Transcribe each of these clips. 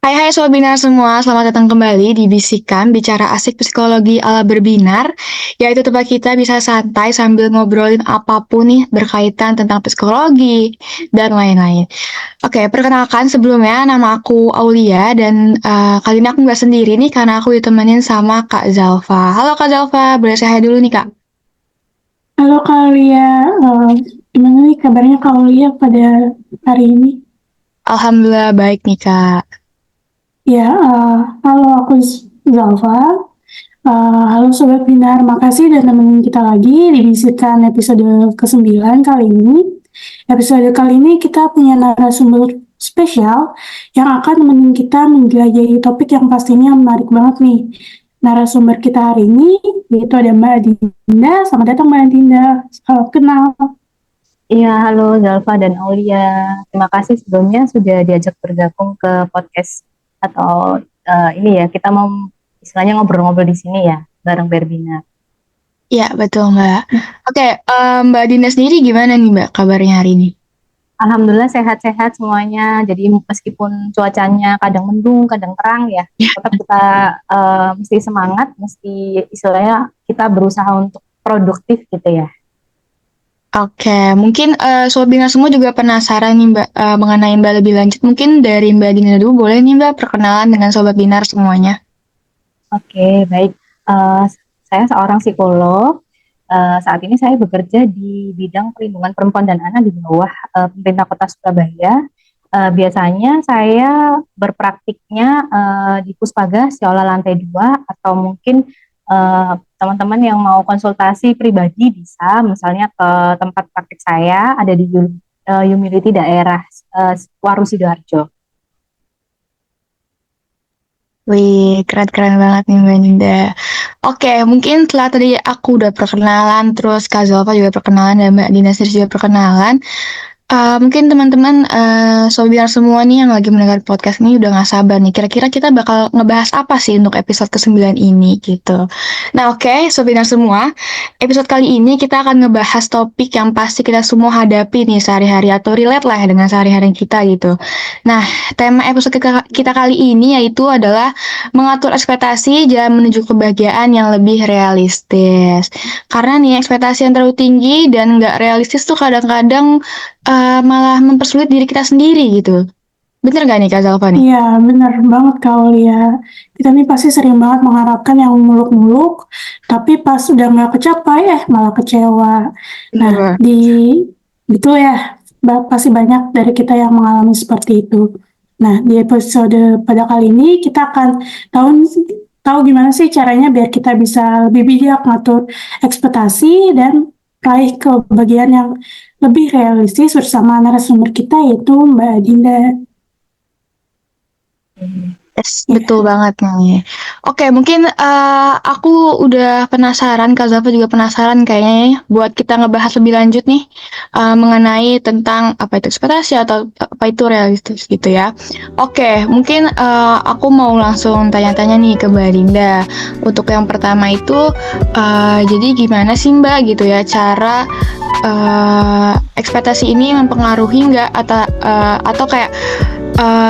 Hai Sobat Binar semua, selamat datang kembali di Bisikan Bicara Asik Psikologi ala Berbinar, yaitu tempat kita bisa santai sambil ngobrolin apapun nih berkaitan tentang psikologi dan lain-lain. Oke, perkenalkan sebelumnya nama aku Aulia dan kali ini aku nggak sendiri nih karena aku ditemenin sama Kak Zalfa. Halo Kak Zalfa, boleh saya hai dulu nih Kak? Halo Kak Lia, gimana nih kabarnya Kak Lia pada hari ini? Alhamdulillah baik nih Kak. Ya, halo aku Zalfa. Halo Sobat Binar, makasih udah nemenin kita lagi di Bisikan episode ke-9 kali ini. Episode kali ini kita punya narasumber spesial yang akan nemenin kita menjelajahi topik yang pastinya menarik banget nih. Narasumber kita hari ini yaitu ada Mbak Dinda. Selamat datang Mbak Dinda. Salam kenal. Iya, halo Zalfa dan Aulia. Terima kasih sebelumnya sudah diajak bergabung ke podcast atau ini ya, kita mau istilahnya ngobrol-ngobrol di sini ya, bareng Berbina. Iya betul Mbak. Oke, Mbak Dinda sendiri gimana nih Mbak kabarnya hari ini? Alhamdulillah sehat-sehat semuanya. Jadi meskipun cuacanya kadang mendung, kadang terang ya, tetap kita mesti semangat, mesti istilahnya kita berusaha untuk produktif gitu ya. Oke, mungkin Sobat Bina semua juga penasaran nih Mbak mengenai Mbak lebih lanjut. Mungkin dari Mbak Dina dulu boleh nih Mbak perkenalan dengan Sobat Binar semuanya. Oke, baik. Eh, saya seorang psikolog. Saat ini saya bekerja di bidang perlindungan perempuan dan anak di bawah pemerintah Kota Surabaya. Biasanya saya berpraktiknya di Puspaga Seolah Lantai 2 atau mungkin teman-teman yang mau konsultasi pribadi bisa misalnya ke tempat praktik saya ada di Humility daerah Waru Sidoarjo. Wih, keren-keren banget nih Mbak Dinda. Oke, mungkin setelah tadi aku udah perkenalan, terus Kak Zalfa juga perkenalan, dan Mbak Dina sendiri juga perkenalan. Mungkin teman-teman Sobat Binar semua nih yang lagi mendengar podcast ini udah gak sabar nih. Kira-kira kita bakal ngebahas apa sih untuk episode ke-9 ini gitu. Nah oke, Sobat Binar semua. Episode kali ini kita akan ngebahas topik yang pasti kita semua hadapi nih sehari-hari atau relate lah dengan sehari-hari kita gitu. Nah, tema episode kita kali ini yaitu adalah mengatur ekspektasi jalan menuju kebahagiaan yang lebih realistis. Karena nih ekspektasi yang terlalu tinggi dan nggak realistis tuh kadang-kadang malah mempersulit diri kita sendiri gitu. Bener gak nih Kak Zalfa nih? Iya, bener banget Kak Lia. Kita nih pasti sering banget mengharapkan yang muluk-muluk, tapi pas udah nggak kecapai, malah kecewa. Nah, Bener. gitu ya, pasti banyak dari kita yang mengalami seperti itu. Nah, di episode pada kali ini kita akan tahu tahu gimana sih caranya biar kita bisa lebih bijak ngatur ekspektasi dan raih kebahagiaan yang lebih realistis bersama narasumber kita yaitu Mbak Dinda. Yes, Ya. betul banget nih. Oke, mungkin aku udah penasaran, Kak Zalfa juga penasaran kayaknya ya, buat kita ngebahas lebih lanjut nih mengenai tentang apa itu ekspektasi atau apa itu realistis gitu ya. Oke, mungkin aku mau langsung tanya-tanya nih ke Mbak Dinda. Untuk yang pertama itu, jadi gimana sih Mbak gitu ya cara ekspektasi ini mempengaruhi nggak atau kayak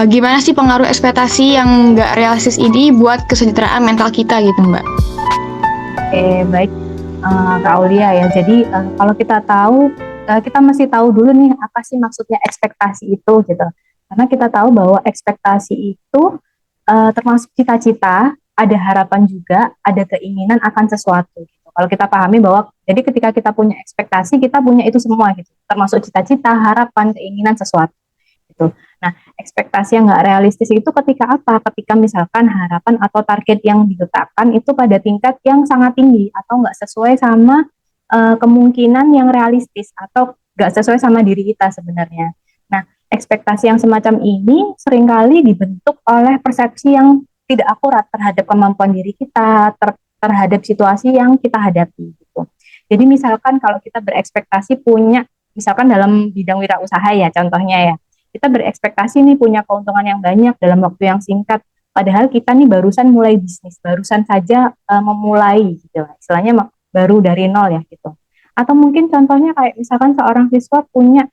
gimana sih pengaruh ekspektasi yang nggak realistis ini buat kesejahteraan mental kita gitu Mbak? Oke, baik Kak Aulia ya. Jadi kalau kita tahu, kita mesti tahu dulu nih apa sih maksudnya ekspektasi itu gitu. Karena kita tahu bahwa ekspektasi itu termasuk cita-cita, ada harapan juga, ada keinginan akan sesuatu. Gitu. Kalau kita pahami bahwa, jadi ketika kita punya ekspektasi, kita punya itu semua gitu. Termasuk cita-cita, harapan, keinginan sesuatu. Gitu. Nah, ekspektasi yang nggak realistis itu ketika apa? Ketika misalkan harapan atau target yang diletakkan itu pada tingkat yang sangat tinggi atau nggak sesuai sama kemungkinan yang realistis atau nggak sesuai sama diri kita sebenarnya. Nah, ekspektasi yang semacam ini seringkali dibentuk oleh persepsi yang tidak akurat terhadap kemampuan diri kita, terhadap situasi yang kita hadapi gitu. Jadi misalkan kalau kita berekspektasi punya, misalkan dalam bidang wirausaha ya contohnya ya, kita berekspektasi nih punya keuntungan yang banyak dalam waktu yang singkat. Padahal kita nih barusan mulai bisnis, barusan saja memulai gitu lah. Istilahnya baru dari nol ya gitu. Atau mungkin contohnya kayak misalkan seorang siswa punya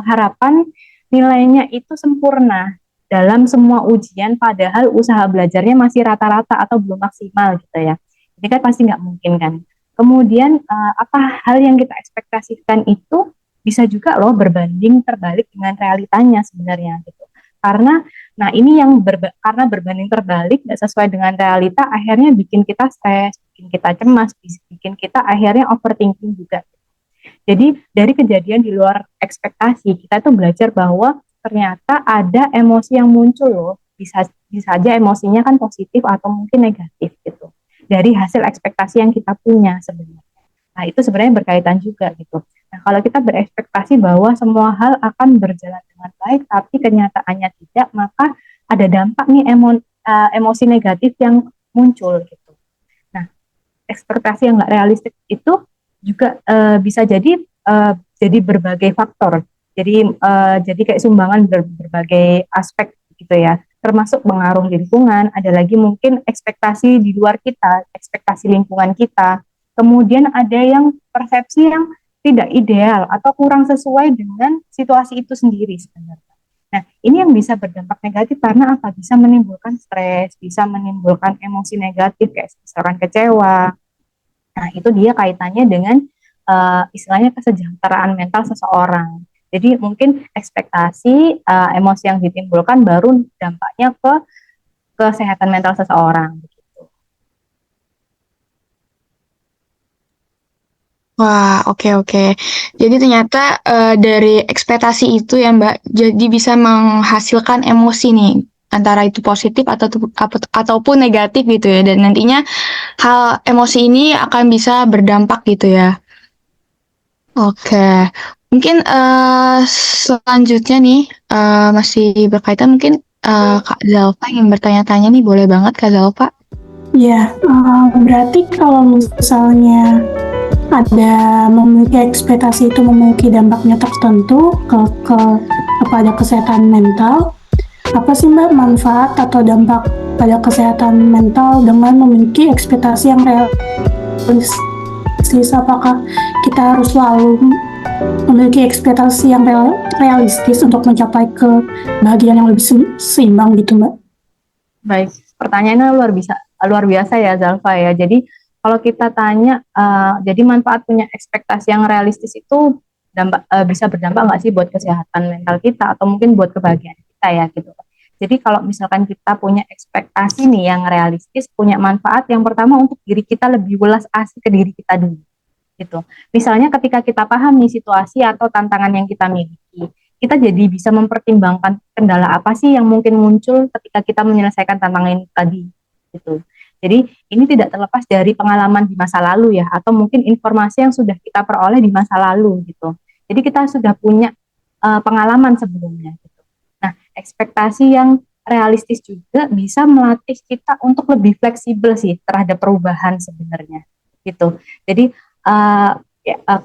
harapan nilainya itu sempurna dalam semua ujian padahal usaha belajarnya masih rata-rata atau belum maksimal gitu ya. Ini kan pasti nggak mungkin kan. Kemudian apa hal yang kita ekspektasikan itu bisa juga loh berbanding terbalik dengan realitanya sebenarnya gitu. Karena nah ini yang karena berbanding terbalik nggak sesuai dengan realita akhirnya bikin kita stres, bikin kita cemas, bikin kita akhirnya overthinking juga. Jadi dari kejadian di luar ekspektasi kita tuh belajar bahwa ternyata ada emosi yang muncul loh. Bisa aja emosinya kan positif atau mungkin negatif gitu. Dari hasil ekspektasi yang kita punya sebenarnya. Nah, itu sebenarnya berkaitan juga gitu. Nah, kalau kita berekspektasi bahwa semua hal akan berjalan dengan baik tapi kenyataannya tidak, maka ada dampak nih emosi negatif yang muncul gitu. Nah, ekspektasi yang nggak realistis itu juga bisa jadi berbagai faktor. Jadi kayak sumbangan berbagai aspek gitu ya, termasuk pengaruh lingkungan. Ada lagi mungkin ekspektasi di luar kita, ekspektasi lingkungan kita. Kemudian ada yang persepsi yang tidak ideal atau kurang sesuai dengan situasi itu sendiri sebenarnya. Nah, ini yang bisa berdampak negatif karena apa? Bisa menimbulkan stres, bisa menimbulkan emosi negatif kayak misalkan kecewa. Nah, itu dia kaitannya dengan istilahnya kesejahteraan mental seseorang. Jadi mungkin ekspektasi emosi yang ditimbulkan baru dampaknya ke kesehatan mental seseorang. Wah, oke oke. Jadi ternyata dari ekspektasi itu ya Mbak, jadi bisa menghasilkan emosi nih, antara itu positif ataupun negatif gitu ya. Dan nantinya hal emosi ini akan bisa berdampak gitu ya. Oke, mungkin selanjutnya nih masih berkaitan mungkin Kak Zalfa ingin bertanya-tanya nih, boleh banget Kak Zalfa? Ya, berarti kalau misalnya ada memiliki ekspektasi itu memiliki dampaknya tertentu kepada kesehatan mental, apa sih Mbak manfaat atau dampak pada kesehatan mental dengan memiliki ekspektasi yang realistis? Apakah kita harus selalu memiliki ekspektasi yang realistis untuk mencapai kebahagiaan yang lebih seimbang gitu Mbak? Baik, pertanyaannya luar biasa ya Zalfa ya. Jadi kalau kita tanya, jadi manfaat punya ekspektasi yang realistis itu bisa berdampak nggak sih buat kesehatan mental kita atau mungkin buat kebahagiaan kita ya gitu. Jadi kalau misalkan kita punya ekspektasi nih yang realistis, punya manfaat yang pertama untuk diri kita lebih welas asih ke diri kita dulu gitu. Misalnya ketika kita paham nih situasi atau tantangan yang kita miliki, kita jadi bisa mempertimbangkan kendala apa sih yang mungkin muncul ketika kita menyelesaikan tantangan ini tadi gitu. Jadi ini tidak terlepas dari pengalaman di masa lalu ya, atau mungkin informasi yang sudah kita peroleh di masa lalu gitu. Jadi kita sudah punya pengalaman sebelumnya gitu. Nah, ekspektasi yang realistis juga bisa melatih kita untuk lebih fleksibel sih terhadap perubahan sebenarnya gitu. Jadi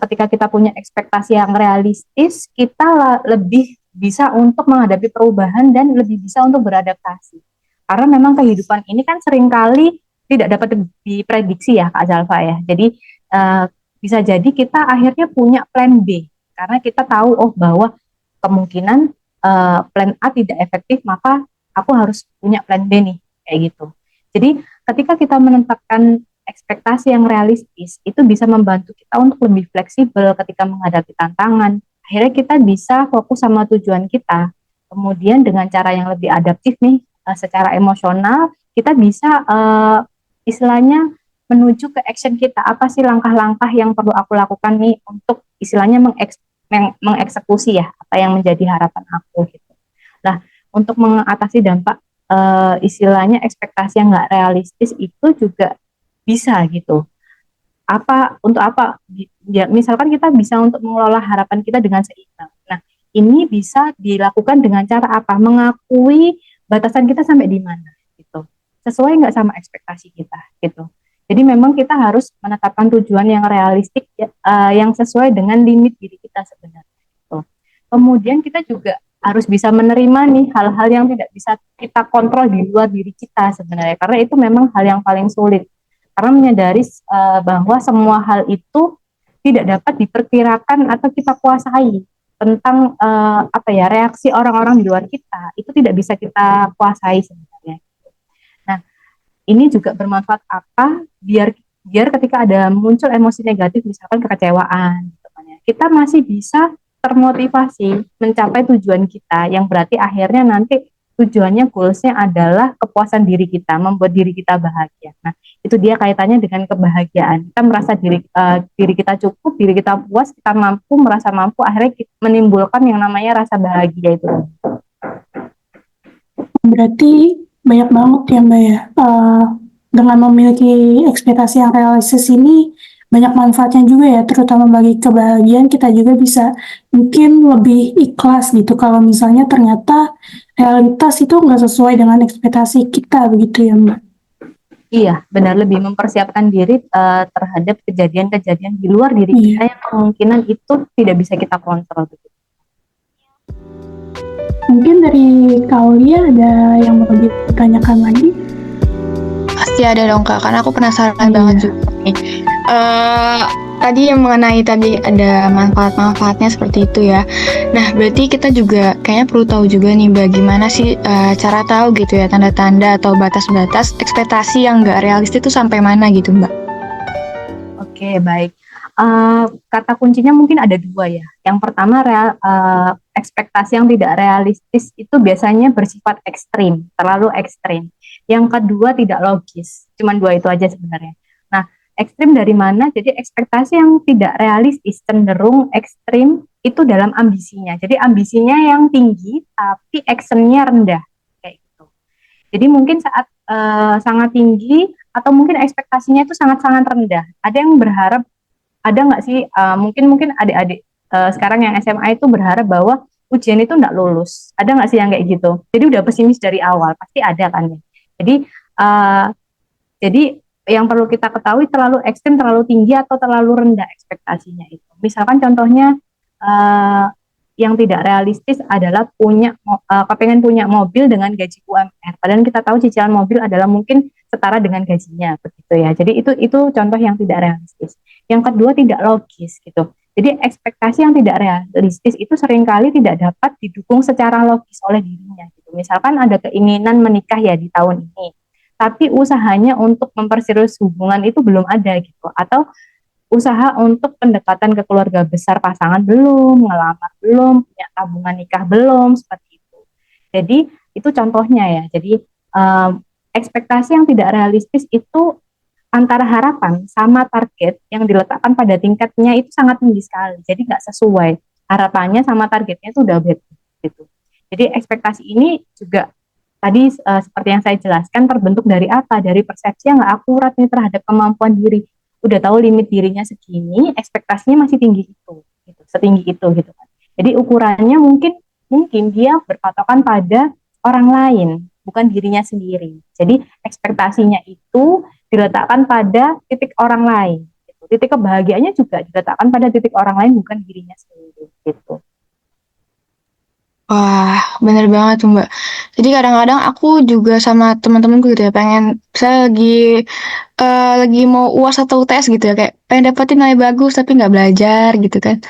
ketika kita punya ekspektasi yang realistis, kita lebih bisa untuk menghadapi perubahan dan lebih bisa untuk beradaptasi. Karena memang kehidupan ini kan seringkali tidak dapat diprediksi ya Kak Zalfa ya. Jadi bisa jadi kita akhirnya punya plan B karena kita tahu bahwa kemungkinan plan A tidak efektif, maka aku harus punya plan B nih kayak gitu. Jadi ketika kita menetapkan ekspektasi yang realistis itu bisa membantu kita untuk lebih fleksibel ketika menghadapi tantangan. Akhirnya kita bisa fokus sama tujuan kita. Kemudian dengan cara yang lebih adaptif nih, secara emosional kita bisa istilahnya menuju ke action kita. Apa sih langkah-langkah yang perlu aku lakukan nih untuk istilahnya mengeksekusi ya apa yang menjadi harapan aku gitu. Nah, untuk mengatasi dampak istilahnya ekspektasi yang nggak realistis itu juga bisa gitu. Untuk apa? Ya, misalkan kita bisa untuk mengelola harapan kita dengan seimbang. Nah, ini bisa dilakukan dengan cara apa? Mengakui batasan kita sampai di mana gitu. Sesuai nggak sama ekspektasi kita gitu. Jadi memang kita harus menetapkan tujuan yang realistik yang sesuai dengan limit diri kita sebenarnya. Gitu. Kemudian kita juga harus bisa menerima nih hal-hal yang tidak bisa kita kontrol di luar diri kita sebenarnya. Karena itu memang hal yang paling sulit. Karena menyadari bahwa semua hal itu tidak dapat diperkirakan atau kita kuasai. tentang reaksi orang-orang di luar kita itu tidak bisa kita kuasai sebenarnya. Nah, ini juga bermanfaat apa? Biar ketika ada muncul emosi negatif, misalkan kekecewaan, gitu kan ya, kita masih bisa termotivasi mencapai tujuan kita, yang berarti akhirnya nanti tujuannya, goalsnya adalah kepuasan diri kita, membuat diri kita bahagia. Nah, itu dia kaitannya dengan kebahagiaan. Kita merasa diri kita cukup, diri kita puas, kita merasa mampu, akhirnya menimbulkan yang namanya rasa bahagia itu. Berarti banyak banget ya Mbak ya. Dengan memiliki ekspektasi yang realistis ini banyak manfaatnya juga ya, terutama bagi kebahagiaan. Kita juga bisa mungkin lebih ikhlas gitu kalau misalnya ternyata realitas itu nggak sesuai dengan ekspektasi kita, begitu ya Mbak. Iya, benar, lebih mempersiapkan diri terhadap kejadian-kejadian di luar diri kita yang kemungkinan itu tidak bisa kita kontrol. Mungkin dari Kaulia ada yang mau ditanyakan lagi? Pasti ada dong Kak, karena aku penasaran banget juga nih. Tadi yang mengenai tadi ada manfaat-manfaatnya seperti itu ya. Nah, berarti kita juga kayaknya perlu tahu juga nih bagaimana sih cara tahu gitu ya, tanda-tanda atau batas-batas ekspektasi yang nggak realistis itu sampai mana gitu Mbak? Oke, baik. Kata kuncinya mungkin ada dua ya. Yang pertama, ekspektasi yang tidak realistis itu biasanya bersifat ekstrim, terlalu ekstrim. Yang kedua, tidak logis. Cuman dua itu aja sebenarnya. Nah, ekstrim dari mana? Jadi ekspektasi yang tidak realistis cenderung ekstrim itu dalam ambisinya. Jadi ambisinya yang tinggi tapi actionnya rendah, kayak gitu. Jadi mungkin saat sangat tinggi atau mungkin ekspektasinya itu sangat-sangat rendah. Ada yang berharap, ada nggak sih mungkin adik-adik sekarang yang SMA itu berharap bahwa ujian itu nggak lulus. Ada nggak sih yang kayak gitu? Jadi udah pesimis dari awal, pasti ada kan ya. Jadi yang perlu kita ketahui, terlalu ekstrem, terlalu tinggi atau terlalu rendah ekspektasinya itu. Misalkan contohnya yang tidak realistis adalah kepengen punya mobil dengan gaji UMR. Padahal kita tahu cicilan mobil adalah mungkin setara dengan gajinya, begitu ya. Jadi itu contoh yang tidak realistis. Yang kedua, tidak logis gitu. Jadi ekspektasi yang tidak realistis itu seringkali tidak dapat didukung secara logis oleh dirinya. Gitu. Misalkan ada keinginan menikah ya di tahun ini, tapi usahanya untuk memperserius hubungan itu belum ada gitu. Atau usaha untuk pendekatan ke keluarga besar pasangan belum, ngelamar belum, punya tabungan nikah belum, seperti itu. Jadi itu contohnya ya. Jadi ekspektasi yang tidak realistis itu antara harapan sama target yang diletakkan pada tingkatnya itu sangat tinggi sekali. Jadi nggak sesuai harapannya sama targetnya itu udah beda gitu. Jadi ekspektasi ini juga tadi seperti yang saya jelaskan terbentuk dari apa? Dari persepsi yang nggak akurat nih terhadap kemampuan diri. Udah tahu limit dirinya segini, ekspektasinya masih tinggi itu, gitu, setinggi itu gitu kan. Jadi ukurannya mungkin dia berpatokan pada orang lain, bukan dirinya sendiri. Jadi ekspektasinya itu diletakkan pada titik orang lain. Gitu. Titik kebahagiaannya juga diletakkan pada titik orang lain, bukan dirinya sendiri. Gitu. Wah, bener banget tuh Mbak. Jadi kadang-kadang aku juga sama teman-temanku gitu ya, pengen saya lagi mau UAS atau UTS gitu ya, kayak pengen dapetin nilai bagus tapi nggak belajar gitu kan.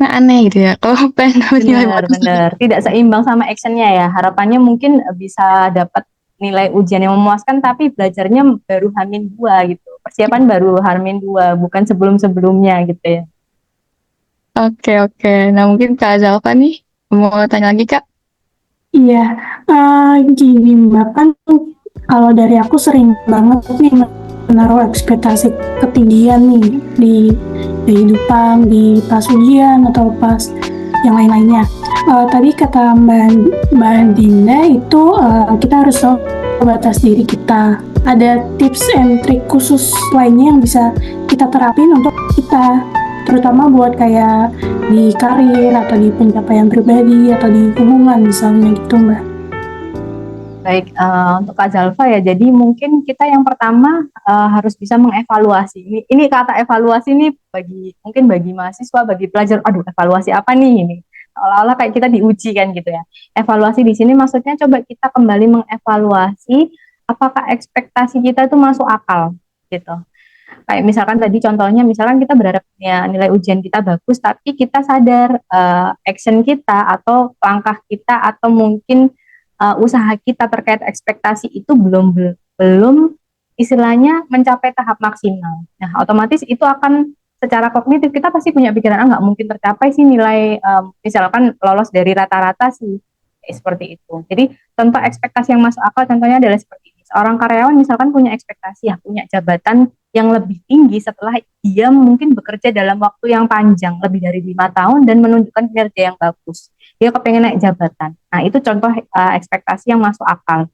Nah aneh gitu ya, kalau pengen dapet nilai bagus. Benar, tidak seimbang sama actionnya ya. Harapannya mungkin bisa dapat nilai ujian yang memuaskan, tapi belajarnya baru H-2 gitu. Persiapan baru H-2, bukan sebelum-sebelumnya gitu ya. Oke. Nah mungkin Kak Zalfa nih, mau tanya lagi Kak? Iya, gini Mbak, kan kalau dari aku sering banget nih menaruh ekspektasi ketinggian nih di kehidupan, di pas ujian atau pas yang lain-lainnya. Tadi kata Mbak Dinda itu kita harus tahu batas diri kita. Ada tips and trik khusus lainnya yang bisa kita terapin untuk kita, terutama buat kayak di karir atau di pencapaian pribadi atau di hubungan misalnya gitu Mbak. Baik, untuk Kak Zalfa ya, jadi mungkin kita yang pertama harus bisa mengevaluasi. Ini kata evaluasi ini mungkin bagi mahasiswa, bagi pelajar, aduh evaluasi apa nih ini? Seolah-olah kayak kita diuji kan gitu ya. Evaluasi di sini maksudnya coba kita kembali mengevaluasi apakah ekspektasi kita itu masuk akal gitu. Kayak misalkan tadi contohnya, misalkan kita berharap ya, nilai ujian kita bagus, tapi kita sadar action kita atau langkah kita atau mungkin usaha kita terkait ekspektasi itu belum istilahnya mencapai tahap maksimal. Nah, otomatis itu akan secara kognitif kita pasti punya pikiran, nggak mungkin tercapai sih nilai misalkan lolos dari rata-rata sih. Kayak seperti itu. Jadi contoh ekspektasi yang masuk akal contohnya adalah seperti ini. Seorang karyawan misalkan punya ekspektasi ya, punya jabatan yang lebih tinggi setelah dia mungkin bekerja dalam waktu yang panjang, lebih dari 5 tahun dan menunjukkan kinerja yang bagus. Dia kepengen naik jabatan. Nah, itu contoh ekspektasi yang masuk akal.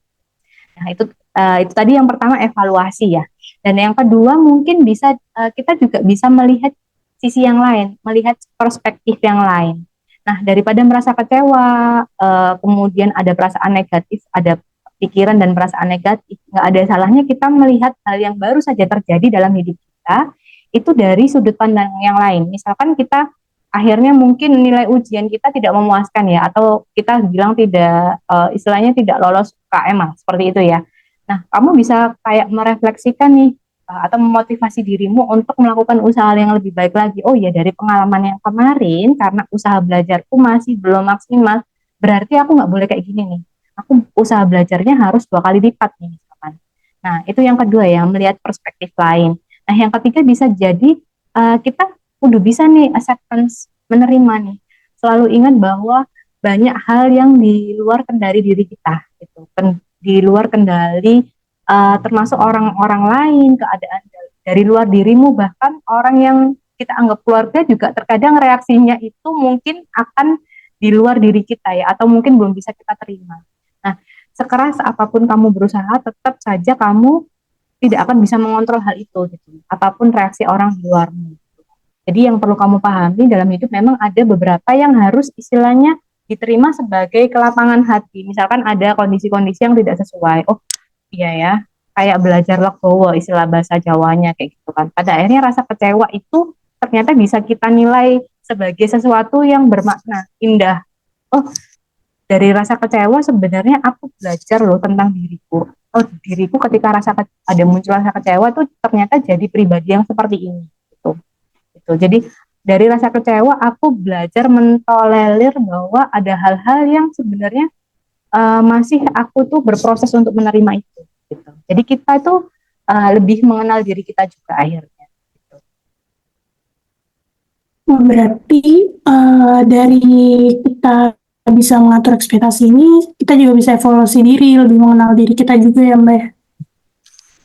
Nah, itu tadi yang pertama evaluasi ya. Dan yang kedua mungkin bisa kita juga bisa melihat sisi yang lain, melihat perspektif yang lain. Nah, daripada merasa kecewa, kemudian ada perasaan negatif, ada pikiran dan perasaan negatif, nggak ada salahnya kita melihat hal yang baru saja terjadi dalam hidup kita, itu dari sudut pandang yang lain. Misalkan kita akhirnya mungkin nilai ujian kita tidak memuaskan ya, atau kita bilang tidak, istilahnya tidak lolos UKM lah, seperti itu ya. Nah, kamu bisa kayak merefleksikan nih, atau memotivasi dirimu untuk melakukan usaha yang lebih baik lagi. Oh ya, dari pengalaman yang kemarin, karena usaha belajarku masih belum maksimal, berarti aku nggak boleh kayak gini nih. Aku usaha belajarnya harus 2 kali lipat nih, misalkan. Nah, itu yang kedua ya, melihat perspektif lain. Nah, yang ketiga bisa jadi kita udah bisa nih acceptance, menerima nih. Selalu ingat bahwa banyak hal yang di luar kendali diri kita, gitu. Di luar kendali termasuk orang-orang lain, keadaan dari luar dirimu, bahkan orang yang kita anggap keluarga juga terkadang reaksinya itu mungkin akan di luar diri kita ya, atau mungkin belum bisa kita terima. Nah, sekeras apapun kamu berusaha, tetap saja kamu tidak akan bisa mengontrol hal itu, gitu. Apapun reaksi orang di luarmu. Jadi yang perlu kamu pahami dalam hidup memang ada beberapa yang harus istilahnya diterima sebagai kelapangan hati. Misalkan ada kondisi-kondisi yang tidak sesuai. Oh iya ya, kayak belajar legowo istilah bahasa Jawanya kayak gitu kan. Pada akhirnya rasa kecewa itu ternyata bisa kita nilai sebagai sesuatu yang bermakna, indah. Oh, dari rasa kecewa sebenarnya aku belajar loh tentang diriku. Oh, diriku ketika ada muncul rasa kecewa tuh ternyata jadi pribadi yang seperti ini. Gitu. Jadi dari rasa kecewa aku belajar mentolerir bahwa ada hal-hal yang sebenarnya masih aku tuh berproses untuk menerima itu. Gitu. Jadi kita tuh lebih mengenal diri kita juga akhirnya. Gitu. Berarti dari kita bisa mengatur ekspektasi ini, kita juga bisa evaluasi diri, lebih mengenal diri kita juga ya Mbak.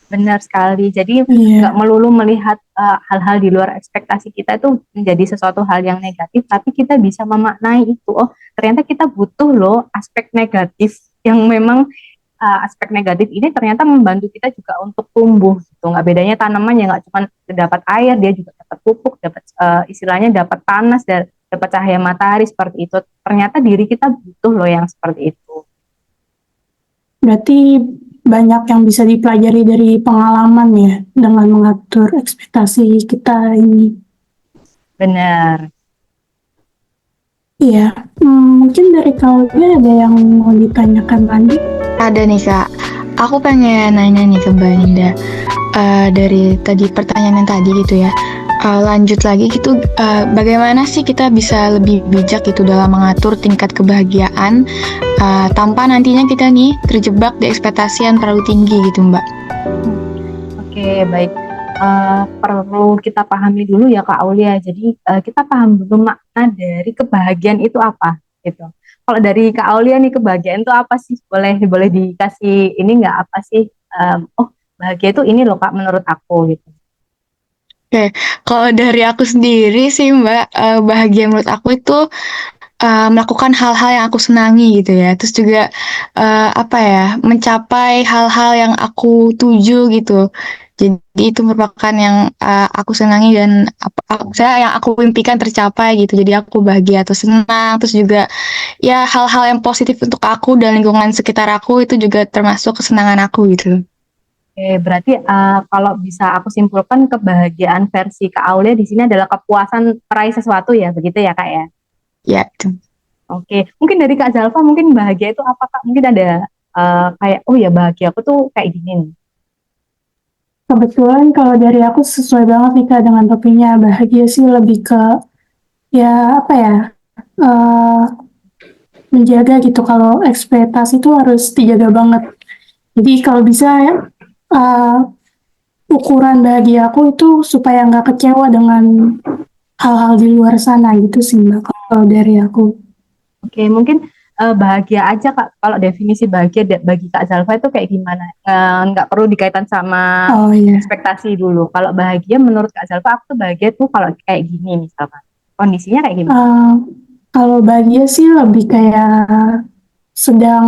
Benar sekali. Jadi Iya. nggak melulu melihat hal-hal di luar ekspektasi kita itu menjadi sesuatu hal yang negatif, tapi kita bisa memaknai itu. Oh, ternyata kita butuh loh aspek negatif yang memang aspek negatif ini ternyata membantu kita juga untuk tumbuh. Gitu. Nggak bedanya tanaman ya nggak cuma dapat air, dia juga dapat pupuk, dapat istilahnya dapat panas dan dapat cahaya matahari seperti itu. Ternyata diri kita butuh loh yang seperti itu. Berarti banyak yang bisa dipelajari dari pengalaman ya, dengan mengatur ekspektasi kita ini. Benar. Iya, mungkin dari Claudia ada yang mau ditanyakan lagi? Ada nih Kak, aku pengen nanya nih ke Mbak Ninda. Dari tadi pertanyaan yang tadi gitu ya, lanjut lagi gitu, bagaimana sih kita bisa lebih bijak gitu dalam mengatur tingkat kebahagiaan tanpa nantinya kita nih terjebak di ekspektasi yang terlalu tinggi gitu Mbak. Oke, baik. Perlu kita pahami dulu ya Kak Aulia. Jadi kita paham dulu makna dari kebahagiaan itu apa, gitu. Kalau dari Kak Aulia nih kebahagiaan itu apa sih? Boleh dikasih ini nggak apa sih? Oh, bahagia itu ini loh Kak menurut aku gitu. Oke, kalau dari aku sendiri sih Mbak, bahagia menurut aku itu melakukan hal-hal yang aku senangi gitu ya. Terus juga apa ya, mencapai hal-hal yang aku tuju gitu. Jadi itu merupakan yang aku senangi dan saya yang aku impikan tercapai gitu. Jadi aku bahagia atau senang. Terus juga ya hal-hal yang positif untuk aku dan lingkungan sekitar aku itu juga termasuk kesenangan aku gitu. Oke, berarti kalau bisa aku simpulkan kebahagiaan versi Kak Aulia di sini adalah kepuasan meraih sesuatu ya, begitu ya Kak ya? Ya itu. Oke, mungkin dari Kak Zalfa mungkin bahagia itu apa Kak? Mungkin ada kayak oh ya bahagia aku tuh kayak gini nih. Kebetulan kalau dari aku sesuai banget nih Kak dengan topiknya. Bahagia sih lebih ke ya apa ya, eh, menjaga gitu. Kalau ekspektasi itu harus dijaga banget. Jadi kalau bisa ya, eh, ukuran bahagia aku itu supaya nggak kecewa dengan hal-hal di luar sana gitu sih Mbak kalau dari aku. Oke, mungkin bahagia aja Kak. Kalau definisi bahagia bagi Kak Zalfa itu kayak gimana? Nggak perlu dikaitan sama Oh iya. ekspektasi dulu. Kalau bahagia menurut Kak Zalfa, aku tuh bahagia tuh kalau kayak gini misalkan. Kondisinya kayak gimana? Eh, Kalau bahagia sih lebih kayak sedang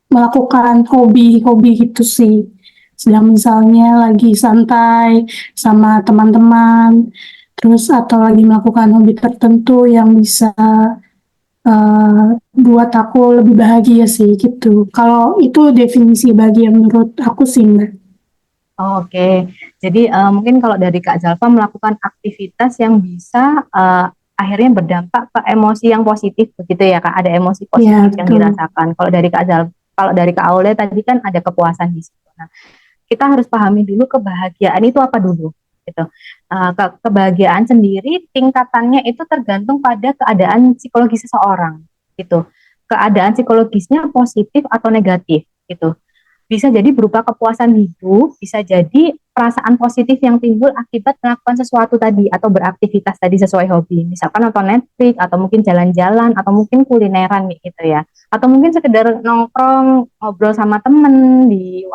melakukan hobi-hobi gitu sih. Sedang misalnya lagi santai sama teman-teman, terus atau lagi melakukan hobi tertentu yang bisa buat aku lebih bahagia sih gitu. Kalau itu definisi bahagia menurut aku sih Mbak. Oke, jadi mungkin kalau dari Kak Zalfa melakukan aktivitas yang bisa akhirnya berdampak ke emosi yang positif begitu ya Kak, ada emosi Ya positif yang betul. dirasakan. Kalau dari Kak Zalfa, kalau dari Kak Aule tadi kan ada kepuasan di situ. Nah, kita harus pahami dulu kebahagiaan itu apa dulu, gitu. Kebahagiaan sendiri tingkatannya itu tergantung pada keadaan psikologis seseorang, gitu. Keadaan psikologisnya positif atau negatif, gitu. Bisa jadi berupa kepuasan hidup, bisa jadi perasaan positif yang timbul akibat melakukan sesuatu tadi atau beraktivitas tadi sesuai hobi. Misalkan nonton Netflix atau mungkin jalan-jalan atau mungkin kulineran gitu ya. Atau mungkin sekedar nongkrong ngobrol sama temen di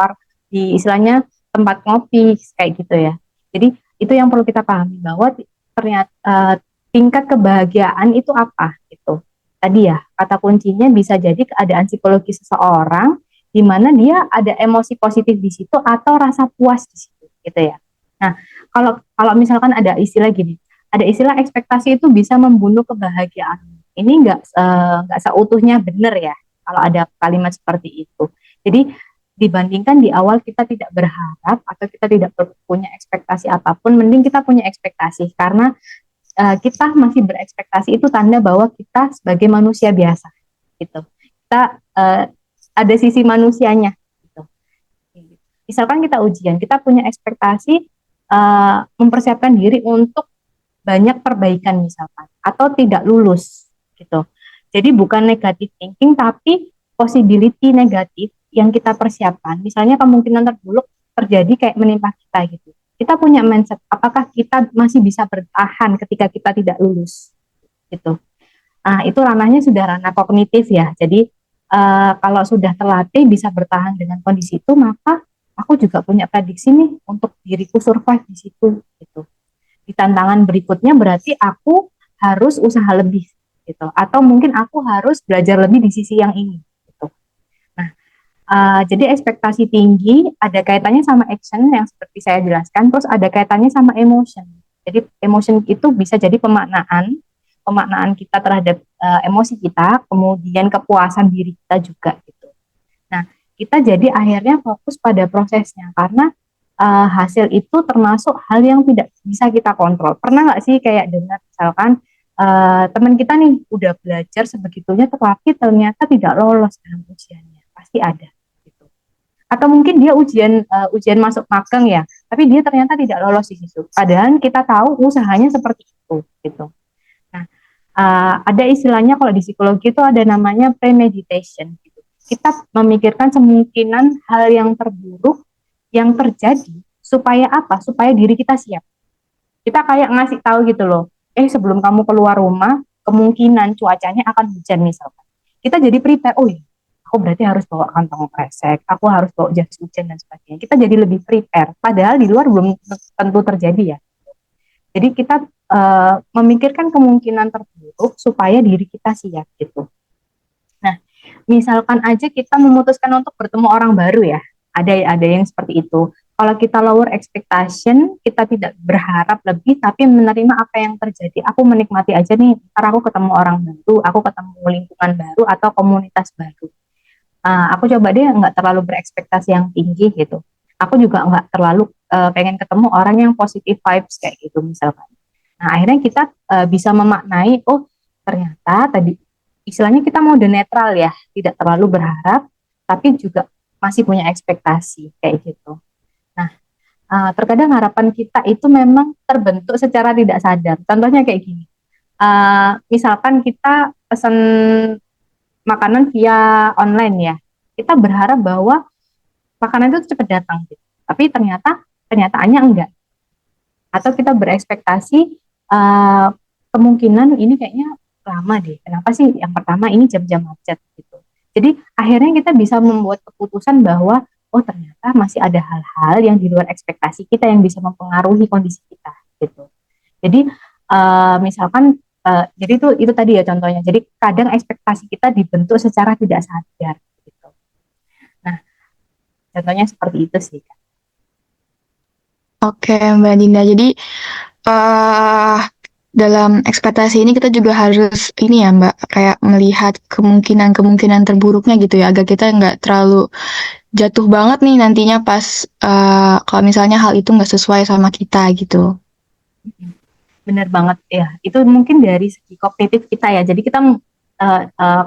istilahnya tempat ngopi kayak gitu ya. Jadi itu yang perlu kita pahami bahwa ternyata tingkat kebahagiaan itu apa gitu. Tadi ya kata kuncinya bisa jadi keadaan psikologis seseorang di mana dia ada emosi positif di situ atau rasa puas di situ gitu ya. Nah, kalau kalau misalkan ada istilah gini, ada istilah ekspektasi itu bisa membunuh kebahagiaan. Ini nggak seutuhnya benar ya kalau ada kalimat seperti itu. Jadi dibandingkan di awal kita tidak berharap atau kita tidak punya ekspektasi apapun, mending kita punya ekspektasi karena kita masih berekspektasi itu tanda bahwa kita sebagai manusia biasa gitu. Kita ada sisi manusianya gitu. Misalkan kita ujian, kita punya ekspektasi mempersiapkan diri untuk banyak perbaikan misalkan atau tidak lulus gitu. Jadi bukan negatif thinking tapi possibility negatif yang kita persiapkan. Misalnya kemungkinan terburuk terjadi kayak menimpa kita gitu. Kita punya mindset apakah kita masih bisa bertahan ketika kita tidak lulus gitu. Nah, itu ranahnya sudah ranah kognitif ya. Jadi kalau sudah terlatih bisa bertahan dengan kondisi itu, maka aku juga punya prediksi nih untuk diriku survive di situ gitu. Di tantangan berikutnya berarti aku harus usaha lebih gitu, atau mungkin aku harus belajar lebih di sisi yang ini gitu. Nah, jadi ekspektasi tinggi ada kaitannya sama action yang seperti saya jelaskan, terus ada kaitannya sama emotion. Jadi emotion itu bisa jadi pemaknaan kita terhadap emosi kita, kemudian kepuasan diri kita juga gitu. Nah, kita jadi akhirnya fokus pada prosesnya karena hasil itu termasuk hal yang tidak bisa kita kontrol. Pernah nggak sih kayak dengar misalkan teman kita nih udah belajar sebegitunya tetapi ternyata tidak lolos dalam ujiannya, pasti ada gitu. Atau mungkin dia ujian masuk magang ya, tapi dia ternyata tidak lolos di situ. Padahal kita tahu usahanya seperti itu gitu. Nah, ada istilahnya kalau di psikologi itu ada namanya premeditation. Gitu. Kita memikirkan kemungkinan hal yang terburuk yang terjadi supaya apa? Supaya diri kita siap. Kita kayak ngasih tahu gitu loh. Sebelum kamu keluar rumah, kemungkinan cuacanya akan hujan misalkan. Kita jadi prepare. Oh iya, aku berarti harus bawa kantong kresek, aku harus bawa jas hujan dan sebagainya. Kita jadi lebih prepare. Padahal di luar belum tentu terjadi ya. Jadi kita memikirkan kemungkinan terburuk supaya diri kita siap gitu. Nah, misalkan aja kita memutuskan untuk bertemu orang baru ya, ada yang seperti itu. Kalau kita lower expectation, kita tidak berharap lebih, tapi menerima apa yang terjadi. Aku menikmati aja nih, ntar aku ketemu orang baru, aku ketemu lingkungan baru atau komunitas baru. Aku coba deh nggak terlalu berekspektasi yang tinggi gitu. Aku juga nggak terlalu pengen ketemu orang yang positive vibes kayak gitu misalkan. Nah, akhirnya kita bisa memaknai, oh ternyata tadi istilahnya kita mode netral ya, tidak terlalu berharap, tapi juga masih punya ekspektasi kayak gitu. Nah, terkadang harapan kita itu memang terbentuk secara tidak sadar. Contohnya kayak gini, misalkan kita pesan makanan via online ya, kita berharap bahwa makanan itu cepat datang gitu. Tapi ternyata kenyataannya enggak. Atau kita berekspektasi uh, kemungkinan ini kayaknya lama deh. Kenapa sih yang pertama ini jam-jam macet gitu. Jadi akhirnya kita bisa membuat keputusan bahwa oh ternyata masih ada hal-hal yang di luar ekspektasi kita yang bisa mempengaruhi kondisi kita gitu. Jadi misalkan jadi itu tadi ya contohnya. Jadi kadang ekspektasi kita dibentuk secara tidak sadar gitu. Nah, contohnya seperti itu sih. Oke, Mbak Dinda. Jadi eh dalam ekspektasi ini kita juga harus ini ya Mbak, kayak melihat kemungkinan-kemungkinan terburuknya gitu ya, agar kita nggak terlalu jatuh banget nih nantinya pas kalau misalnya hal itu nggak sesuai sama kita gitu. Bener banget ya. Itu mungkin dari segi kognitif kita ya. Jadi kita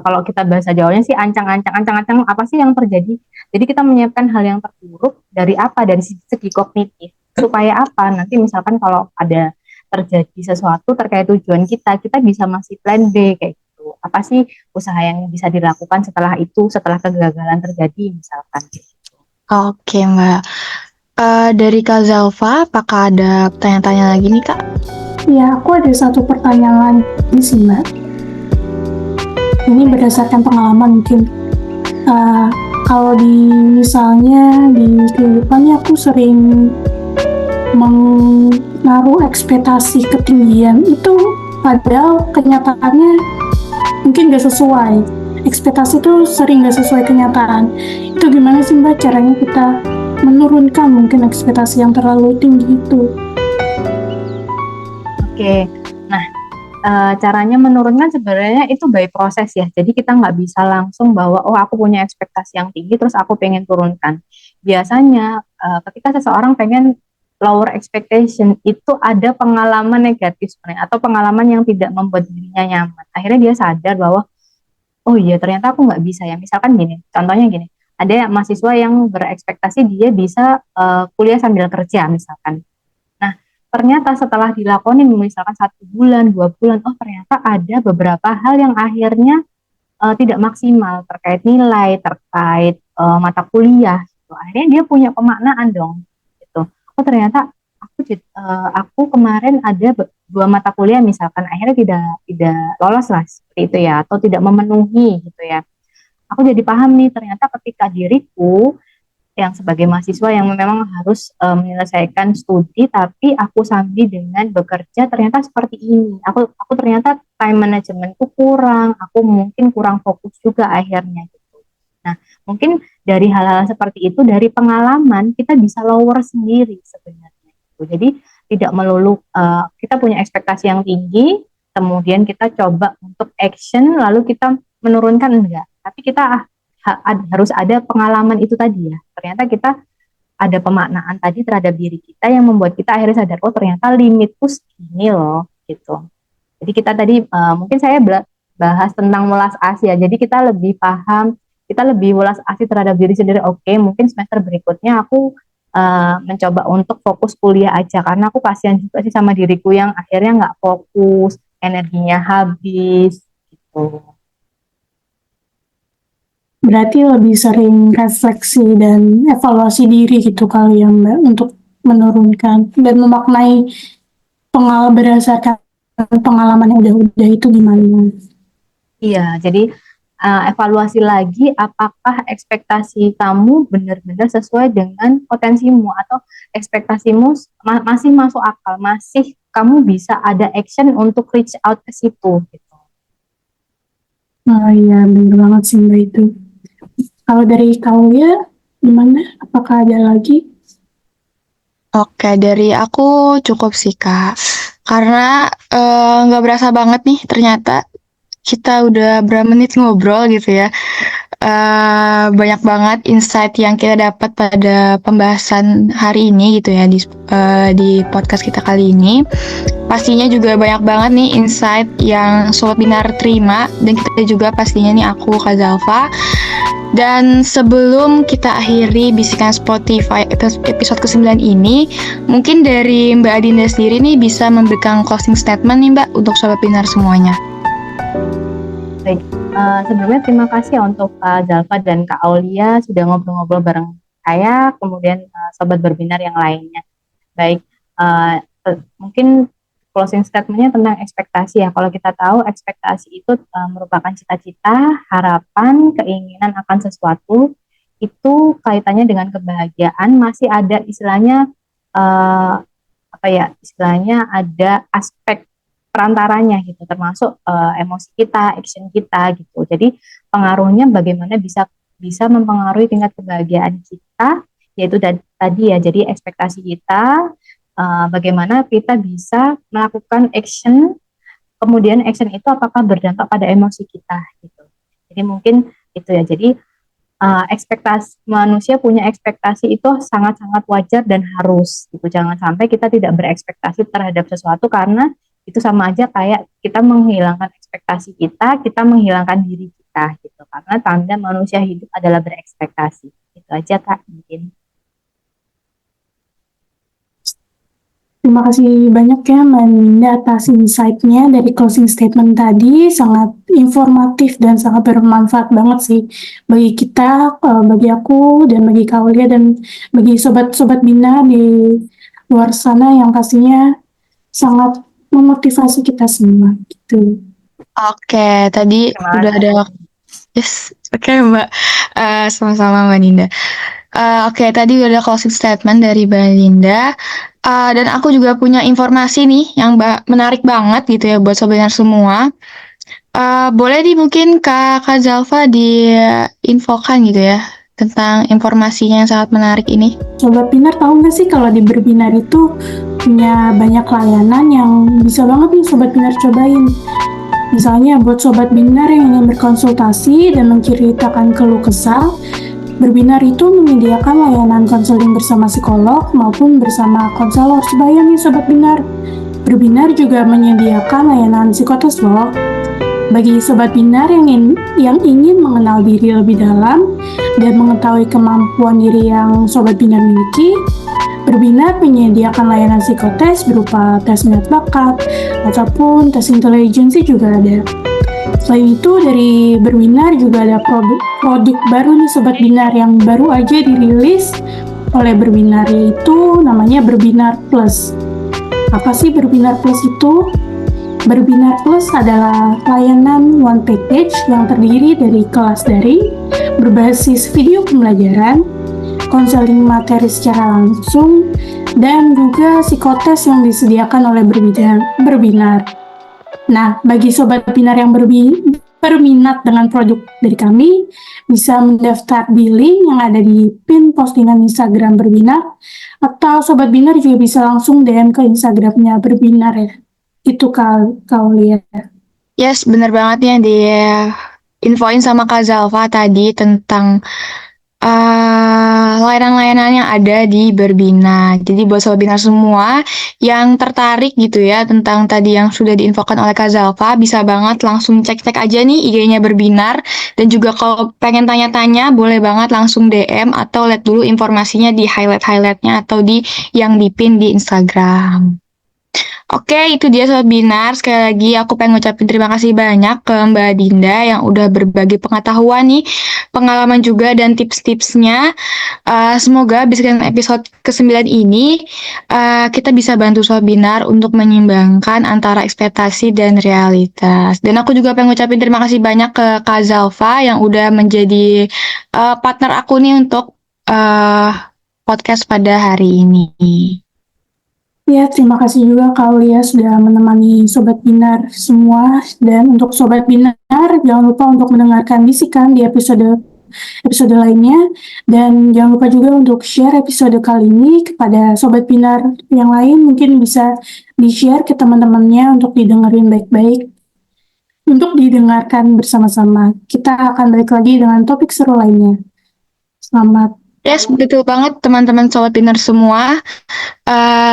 kalau kita bahasa Jawanya sih ancang-ancang apa sih yang terjadi. Jadi kita menyiapkan hal yang terburuk dari apa? Dari segi kognitif. Supaya apa? Nanti misalkan kalau ada terjadi sesuatu terkait tujuan kita, kita bisa masih plan B kayak gitu. Apa sih usaha yang bisa dilakukan setelah itu, setelah kegagalan terjadi misalkan. Oke Mbak. Dari Kak Zalfa, apakah ada tanya-tanya lagi nih Kak? Ya, aku ada satu pertanyaan lagi sih, Mbak. Ini berdasarkan pengalaman mungkin. Kalau misalnya di kehidupannya aku sering menaruh ekspektasi ketinggian itu, padahal kenyataannya mungkin gak sesuai. Ekspektasi itu sering gak sesuai kenyataan. Itu gimana sih Mbak caranya kita menurunkan mungkin ekspektasi yang terlalu tinggi itu? Oke, nah caranya menurunkan sebenarnya itu by proses ya. Jadi kita nggak bisa langsung bahwa oh aku punya ekspektasi yang tinggi terus aku pengen turunkan. Biasanya ketika seseorang pengen lower expectation itu ada pengalaman negatif sebenarnya atau pengalaman yang tidak membuat dirinya nyaman. Akhirnya dia sadar bahwa oh iya ternyata aku nggak bisa ya. Misalkan gini, contohnya gini, ada mahasiswa yang berekspektasi dia bisa kuliah sambil kerja misalkan. Nah, ternyata setelah dilakonin misalkan 1 bulan, 2 bulan, oh ternyata ada beberapa hal yang akhirnya tidak maksimal terkait nilai, terkait mata kuliah. Gitu. Akhirnya dia punya pemaknaan dong. Gitu. Oh ternyata aku kemarin ada 2 mata kuliah misalkan akhirnya tidak lolos lah seperti itu ya, atau tidak memenuhi gitu ya. Aku jadi paham nih ternyata ketika diriku yang sebagai mahasiswa yang memang harus menyelesaikan studi tapi aku sambil dengan bekerja ternyata seperti ini. Aku ternyata time managementku kurang, aku mungkin kurang fokus juga akhirnya gitu. Nah, mungkin dari hal-hal seperti itu dari pengalaman kita bisa lower sendiri sebenarnya. Gitu. Jadi tidak melulu kita punya ekspektasi yang tinggi, kemudian kita coba untuk action lalu kita menurunkan enggak. Tapi kita harus ada pengalaman itu tadi ya. Ternyata kita ada pemaknaan tadi terhadap diri kita yang membuat kita akhirnya sadar, oh ternyata limitku segini loh, gitu. Jadi kita tadi mungkin saya bahas tentang welas asih ya. Jadi kita lebih paham, kita lebih welas asih terhadap diri sendiri. Oke, mungkin semester berikutnya aku mencoba untuk fokus kuliah aja karena aku kasihan juga sih sama diriku yang akhirnya nggak fokus, energinya habis, gitu. Berarti lebih sering refleksi dan evaluasi diri gitu kali ya Mbak untuk menurunkan dan memaknai berdasarkan pengalaman yang udah itu gimana. Iya, jadi evaluasi lagi apakah ekspektasi kamu benar-benar sesuai dengan potensimu atau ekspektasimu masih masuk akal, masih kamu bisa ada action untuk reach out ke situ gitu. Oh iya, benar banget sih Mbak itu. Kalau dari Kaulia, gimana? Apakah ada lagi? Oke, dari aku cukup sih Kak. Karena nggak berasa banget nih ternyata kita udah berapa menit ngobrol gitu ya. banyak banget insight yang kita dapat pada pembahasan hari ini gitu ya di podcast kita kali ini. Pastinya juga banyak banget nih insight yang Sobat Binar terima, dan kita juga pastinya nih aku Kak Zalfa. Dan sebelum kita akhiri bisikan Spotify episode ke-9 ini, mungkin dari Mbak Adinda sendiri nih bisa memberikan closing statement nih Mbak untuk Sobat Binar semuanya. Baik, sebelumnya terima kasih ya untuk Kak Zalfa dan Kak Aulia sudah ngobrol-ngobrol bareng saya, kemudian Sobat Berbinar yang lainnya. Baik, mungkin closing statement-nya tentang ekspektasi ya. Kalau kita tahu ekspektasi itu merupakan cita-cita, harapan, keinginan akan sesuatu, itu kaitannya dengan kebahagiaan, masih ada istilahnya istilahnya ada aspek perantaranya gitu, termasuk emosi kita, action kita gitu. Jadi pengaruhnya bagaimana bisa mempengaruhi tingkat kebahagiaan kita, yaitu tadi ya. Jadi ekspektasi kita, bagaimana kita bisa melakukan action, kemudian action itu apakah berdampak pada emosi kita gitu. Jadi mungkin itu ya. Jadi ekspektasi manusia punya ekspektasi itu sangat-sangat wajar dan harus gitu. Jangan sampai kita tidak berekspektasi terhadap sesuatu, karena itu sama aja kayak kita menghilangkan ekspektasi kita menghilangkan diri kita gitu. Karena tanda manusia hidup adalah berekspektasi. Itu aja Kak mungkin. Terima kasih banyak ya Mbak Ninda atas insight-nya dari closing statement tadi, sangat informatif dan sangat bermanfaat banget sih bagi kita, bagi aku, dan bagi Kak Aulia, dan bagi sobat-sobat Bina di luar sana yang pastinya sangat memotivasi kita semua gitu. Oke, tadi udah ada. Yes, oke Mbak. Sama-sama Mbak Dinda. Oke, tadi udah ada closing statement dari Mbak Dinda. Dan aku juga punya informasi nih yang menarik banget gitu ya buat sobat semua. Boleh mungkin Kak Zalfa diinfokan gitu ya tentang informasinya yang sangat menarik ini. Sobat Binar tahu nggak sih kalau di Berbinar itu punya banyak layanan yang bisa banget nih Sobat Binar cobain. Misalnya buat Sobat Binar yang ingin berkonsultasi dan menceritakan keluh kesah, Berbinar itu menyediakan layanan konseling bersama psikolog maupun bersama konselor. Sebaya nih Sobat Binar. Berbinar juga menyediakan layanan psikotes loh. Bagi Sobat Binar yang ingin mengenal diri lebih dalam dan mengetahui kemampuan diri yang Sobat Binar miliki, Berbinar menyediakan layanan psikotes berupa tes minat bakat ataupun tes intelijensi juga ada. Selain itu, dari Berbinar juga ada produk baru nih Sobat Binar yang baru aja dirilis oleh Berbinar, yaitu namanya Berbinar Plus. Apa sih Berbinar Plus itu? Berbinar Plus adalah layanan one package yang terdiri dari kelas daring berbasis video pembelajaran, konseling materi secara langsung, dan juga psikotes yang disediakan oleh Berbinar. Nah, bagi Sobat Binar yang berminat dengan produk dari kami, bisa mendaftar di link yang ada di pin postingan Instagram Berbinar, atau Sobat Binar juga bisa langsung DM ke Instagramnya Berbinar ya. Itu kau lihat. Yes, bener banget nih yang infoin sama Kak Zalfa tadi tentang layanan-layanan yang ada di Berbina. Jadi buat Sobat Binar semua yang tertarik gitu ya tentang tadi yang sudah diinfokan oleh Kak Zalfa, bisa banget langsung cek-cek aja nih IG-nya Berbinar. Dan juga kalau pengen tanya-tanya, boleh banget langsung DM atau lihat dulu informasinya di highlight-highlightnya atau yang dipin di Instagram. Oke, itu dia Sobat Binar. Sekali lagi aku pengen ngucapin terima kasih banyak ke Mbak Dinda yang udah berbagi pengetahuan nih, pengalaman juga dan tips-tipsnya. Semoga bisikan episode ke-9 ini kita bisa bantu Sobat Binar untuk menyimbangkan antara ekspektasi dan realitas. Dan aku juga pengen ngucapin terima kasih banyak ke Kak Zalfa yang udah menjadi partner aku nih untuk podcast pada hari ini. Ya, terima kasih juga Kak Aulia sudah menemani Sobat Binar semua. Dan untuk Sobat Binar, jangan lupa untuk mendengarkan bisikan di episode lainnya. Dan jangan lupa juga untuk share episode kali ini kepada Sobat Binar yang lain. Mungkin bisa di-share ke teman-temannya untuk didengerin baik-baik. untuk didengarkan bersama-sama. Kita akan balik lagi dengan topik seru lainnya. Selamat. Yes, betul banget teman-teman Sobat Pinter semua.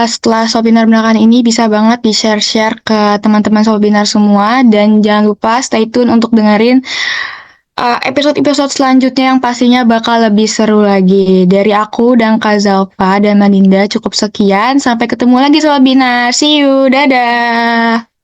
Setelah Sobat Pinter mendengarkan ini bisa banget di-share-share ke teman-teman Sobat Pinter semua. Dan jangan lupa stay tune untuk dengerin episode-episode selanjutnya yang pastinya bakal lebih seru lagi. Dari aku dan Kak Zalfa dan Maninda cukup sekian. Sampai ketemu lagi Sobat Binar. See you. Dadah.